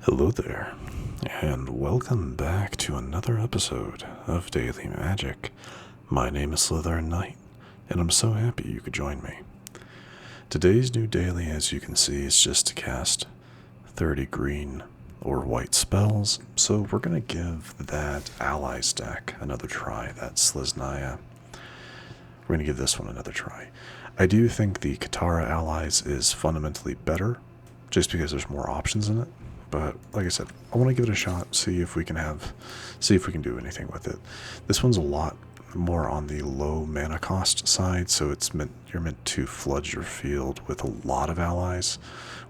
Hello there, and welcome back to another episode of Daily Magic. My name is SlytherinKnight, and I'm so happy you could join me. Today's new daily, as you can see, is just to cast 30 green or white spells, so we're going to give that Allies deck another try, that Selesnya. We're going to give this one another try. I do think the Katara Allies is fundamentally better, just because there's more options in it. But like I said, I want to give it a shot, see if we can do anything with it. This one's a lot more on the low mana cost side, so you're meant to flood your field with a lot of allies,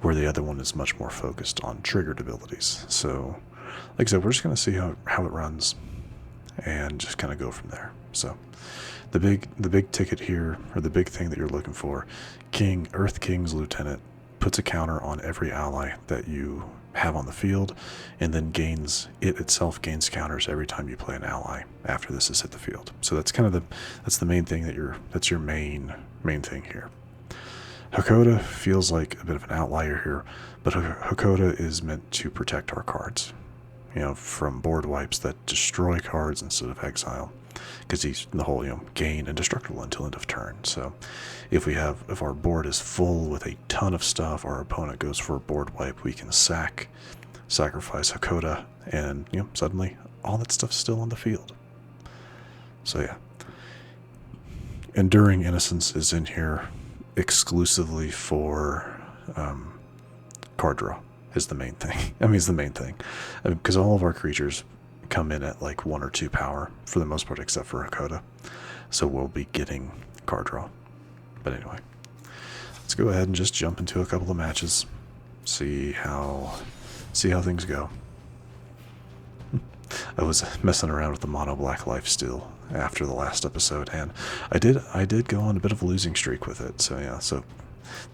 where the other one is much more focused on triggered abilities. So, like I said, we're just going to see how it runs, and just kind of go from there. So, the big ticket here, or the big thing that you're looking for, Earth King's Lieutenant puts a counter on every ally that you have on the field, and then it itself gains counters every time you play an ally after this has hit the field. So that's kind of the main thing that's your main thing here. Hakoda feels like a bit of an outlier here, but Hakoda is meant to protect our cards, from board wipes that destroy cards instead of exile, because he's the whole gain indestructible until end of turn. So if our board is full with a ton of stuff, our opponent goes for a board wipe, we can sacrifice Hakoda, and suddenly all that stuff's still on the field. So yeah, Enduring Innocence is in here exclusively for card draw. Is the main thing. It's the main thing, because all of our creatures come in at like 1 or 2 power for the most part, except for Hakoda. So we'll be getting card draw. But anyway, let's go ahead and just jump into a couple of matches, see how things go. I was messing around with the mono black lifesteal after the last episode, and I did go on a bit of a losing streak with it. So yeah, so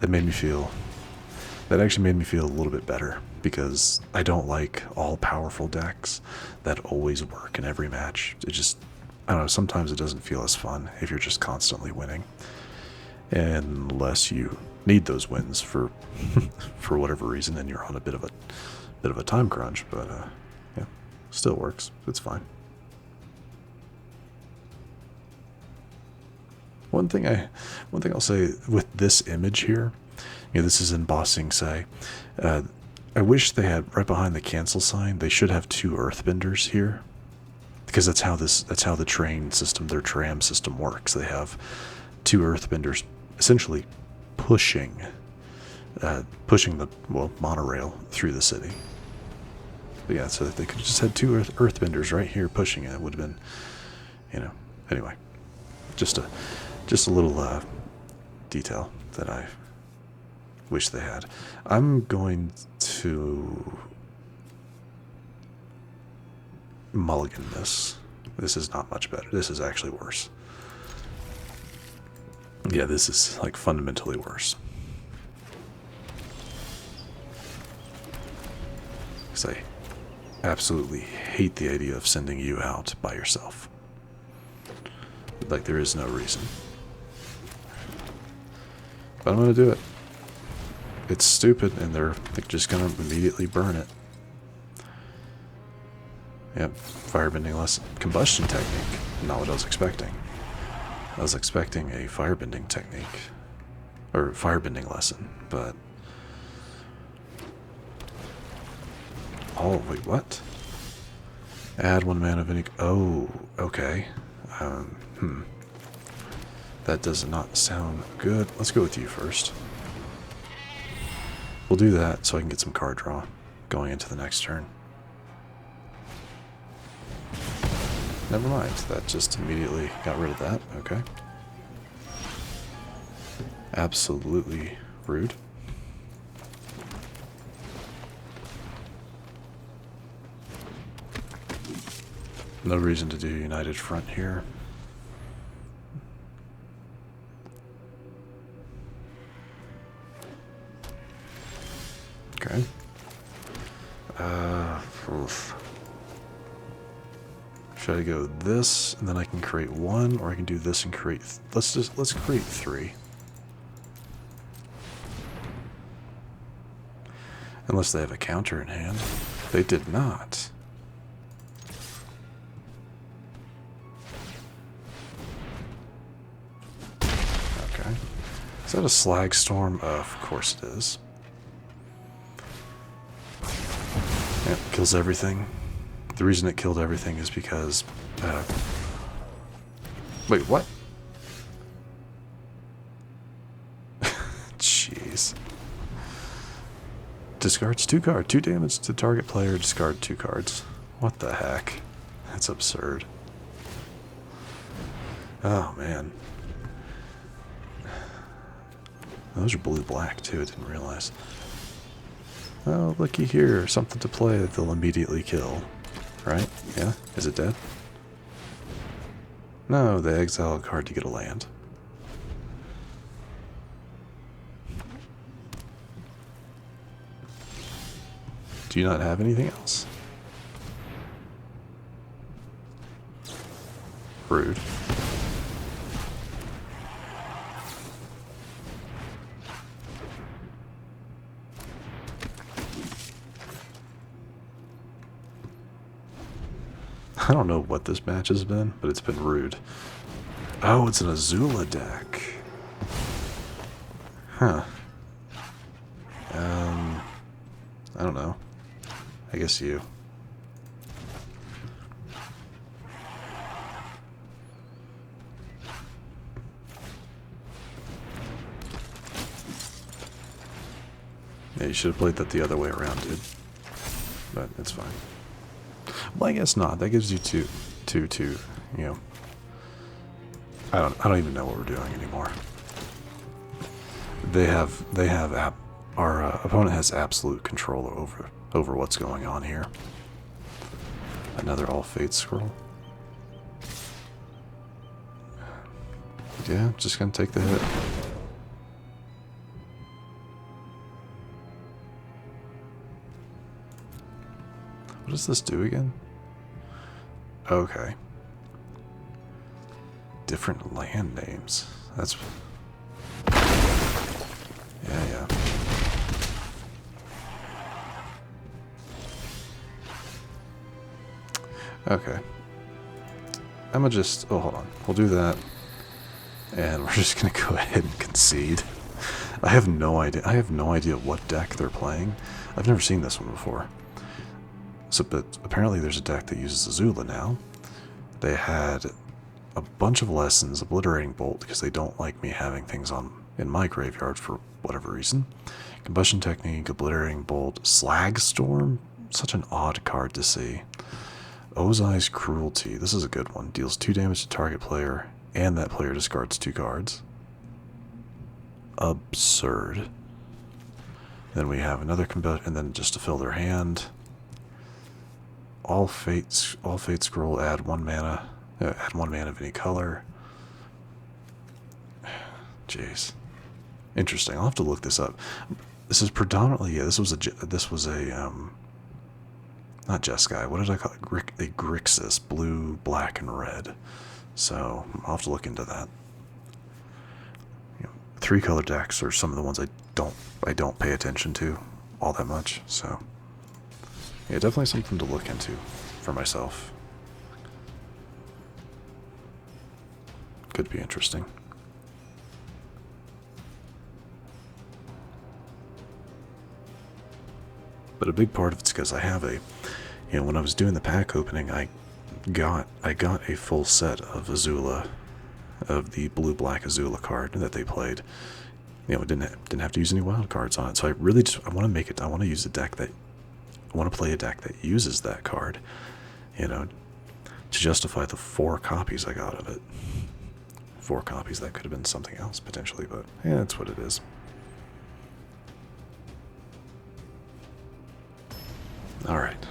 that actually made me feel a little bit better, because I don't like all powerful decks that always work in every match. I don't know, sometimes it doesn't feel as fun if you're just constantly winning, unless you need those wins for for whatever reason and you're on a bit of a time crunch. But yeah, still works. It's fine. One thing I'll say with this image here, this is embossing, say. I wish they had, right behind the cancel sign, they should have 2 earthbenders here, because that's how the their tram system works. They have 2 earthbenders essentially pushing the monorail through the city. But yeah, so if they could have just had 2 earthbenders right here pushing it, would have been, anyway, just a little detail that I wish they had. I'm going to mulligan this. This is not much better. This is actually worse. Yeah, this is like fundamentally worse. Because I absolutely hate the idea of sending you out by yourself. Like, there is no reason. But I'm going to do it. It's stupid, and they're just going to immediately burn it. Yep, firebending lesson. Combustion technique. Not what I was expecting. I was expecting a firebending technique. Or firebending lesson, but... Oh, wait, what? Add 1 mana of any... Oh, okay. That does not sound good. Let's go with you first. We'll do that so I can get some card draw going into the next turn. Never mind, that just immediately got rid of that. Okay. Absolutely rude. No reason to do United Front here. Okay. Should I go this, and then I can create 1, or I can do this and create... Let's create 3. Unless they have a counter in hand. They did not. Okay. Is that a slag storm? Of course it is. Yep, kills everything. The reason it killed everything is because... wait, what? Jeez. Discards 2 cards. 2 damage to target player, discard 2 cards. What the heck? That's absurd. Oh, man. Those are blue-black, too. I didn't realize. Oh, looky here. Something to play that they'll immediately kill. Right? Yeah? Is it dead? No, they exile a card to get a land. Do you not have anything else? Rude. I don't know what this match has been, but it's been rude. Oh, it's an Azula deck. Huh. I don't know. I guess you. Yeah, you should have played that the other way around, dude. But it's fine. Well, I guess not. That gives you two, you know. I don't even know what we're doing anymore. Our opponent has absolute control over what's going on here. Another all fate scroll. Yeah, just gonna take the hit. What does this do again? Okay. Different land names. That's... Yeah. Okay. I'm gonna just... Oh, hold on. We'll do that. And we're just gonna go ahead and concede. I have no idea. I have no idea what deck they're playing. I've never seen this one before. So, but apparently there's a deck that uses Azula now. They had a bunch of lessons, Obliterating Bolt, because they don't like me having things in my graveyard for whatever reason. Combustion Technique, Obliterating Bolt, Slag Storm, such an odd card to see. Ozai's Cruelty, this is a good one. Deals 2 damage to target player, and that player discards 2 cards. Absurd. Then we have another combustion, and then just to fill their hand... All fate scroll, add 1 mana of any color. Jeez, interesting. I'll have to look this up. This is predominantly this was a not Jeskai. What did I call it? A Grixis, blue, black, and red. So I'll have to look into that. 3-color decks are some of the ones I don't pay attention to all that much. So. Yeah, definitely something to look into for myself. Could be interesting. But a big part of it's because I have when I was doing the pack opening, I got a full set of Azula, of the blue-black Azula card that they played. Didn't have to use any wild cards on it. So I really I want to use a deck that. I want to play a deck that uses that card, to justify the 4 copies I got of it. 4 copies, that could have been something else, potentially, but yeah, that's what it is. Alright.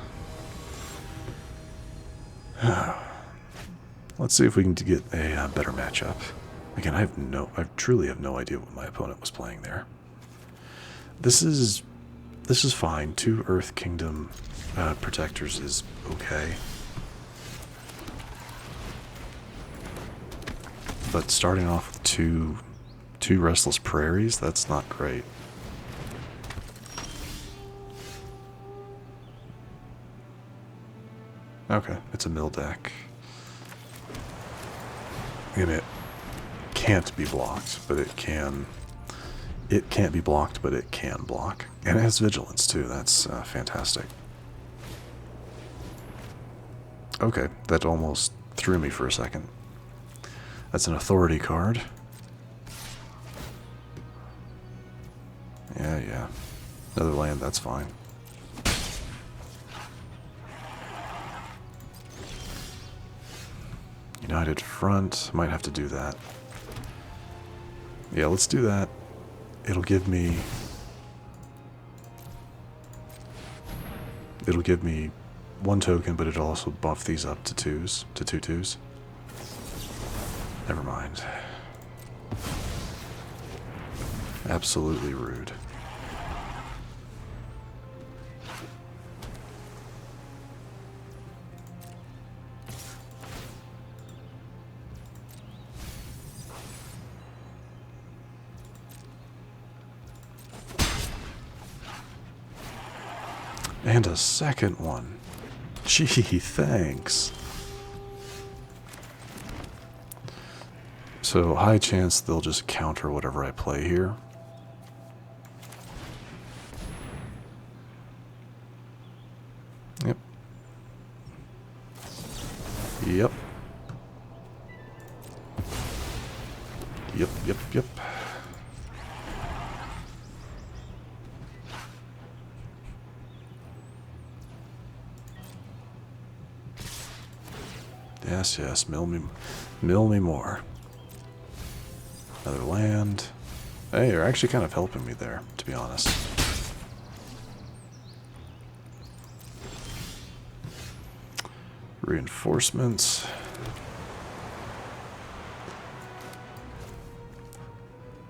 Let's see if we can get a better matchup. Again, I truly have no idea what my opponent was playing there. This is fine. 2 Earth Kingdom protectors is okay. But starting off with two Restless Prairies, that's not great. Okay, it's a mill deck. And it can't be blocked, but it can. It can't be blocked, but it can block. And it has vigilance, too. That's fantastic. Okay, that almost threw me for a second. That's an authority card. Yeah. Another land, that's fine. United Front, might have to do that. Yeah, let's do that. It'll give me one token, but it'll also buff these up to 2s, to 2/2s. Never mind. Absolutely rude. And a second one. Gee, thanks. So, high chance they'll just counter whatever I play here. Yep. Yep. Yep. Yes, mill me more. Another land. Hey, you're actually kind of helping me there, to be honest. Reinforcements.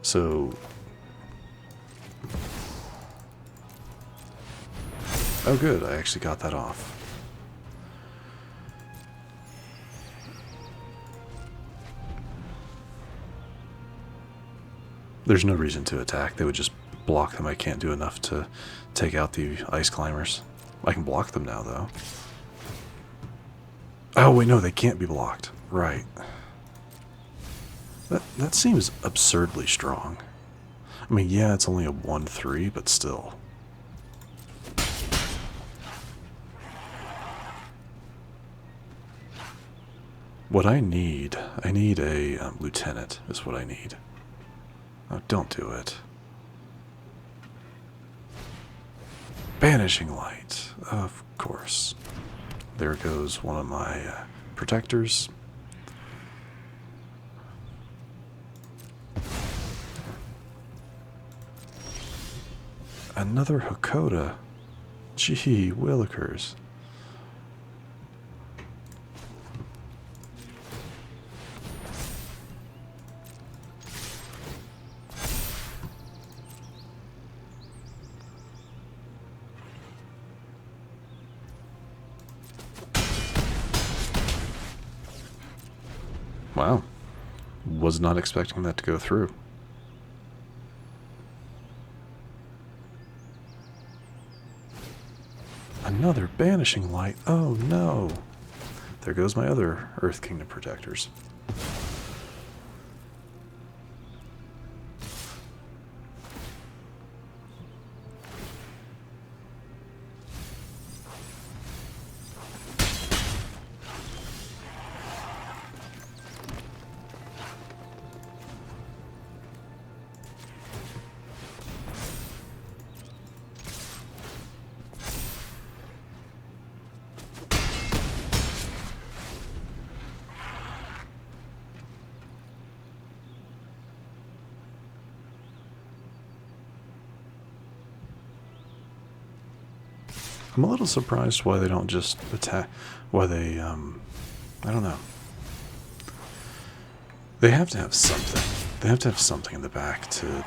So... Oh good, I actually got that off. There's no reason to attack. They would just block them. I can't do enough to take out the ice climbers. I can block them now, though. Oh, wait, no, they can't be blocked. Right. That seems absurdly strong. I mean, yeah, it's only a 1/3, but still. What I need a lieutenant, is what I need. Oh, don't do it. Banishing Light, of course. There goes one of my protectors. Another Hakoda. Gee willikers. Wow. Was not expecting that to go through. Another Banishing Light. Oh no. There goes my other Earth Kingdom protectors. I'm a little surprised why they don't just attack, why they, I don't know. They have to have something. They have to have something in the back to...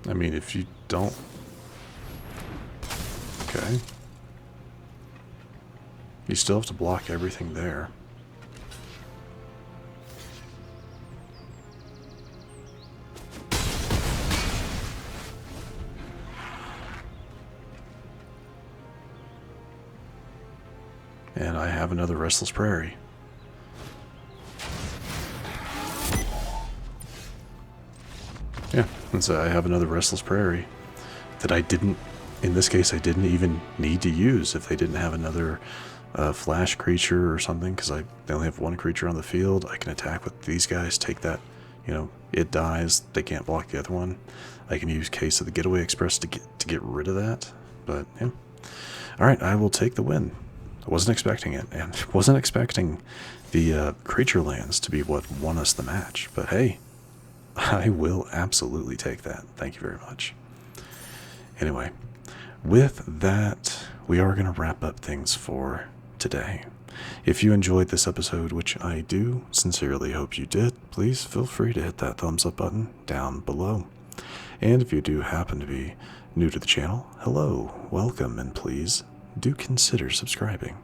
I mean, if you don't... Okay. You still have to block everything there. And I have another Restless Prairie. Yeah, and so I have another Restless Prairie that I didn't, in this case, I didn't even need to use if they didn't have another flash creature or something, because they only have one creature on the field. I can attack with these guys, take that, it dies, they can't block the other one. I can use Case of the Getaway Express to get rid of that, but yeah. Alright, I will take the win. I wasn't expecting it, and wasn't expecting the creature lands to be what won us the match, but hey, I will absolutely take that. Thank you very much. Anyway, with that, we are going to wrap up things for today. If you enjoyed this episode, which I do sincerely hope you did, please feel free to hit that thumbs up button down below. And if you do happen to be new to the channel, hello, welcome, and please do consider subscribing.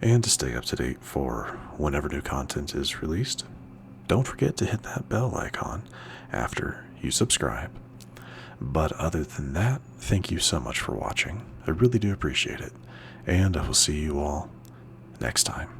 And to stay up to date for whenever new content is released, don't forget to hit that bell icon after you subscribe. But other than that, thank you so much for watching. I really do appreciate it. And I will see you all next time.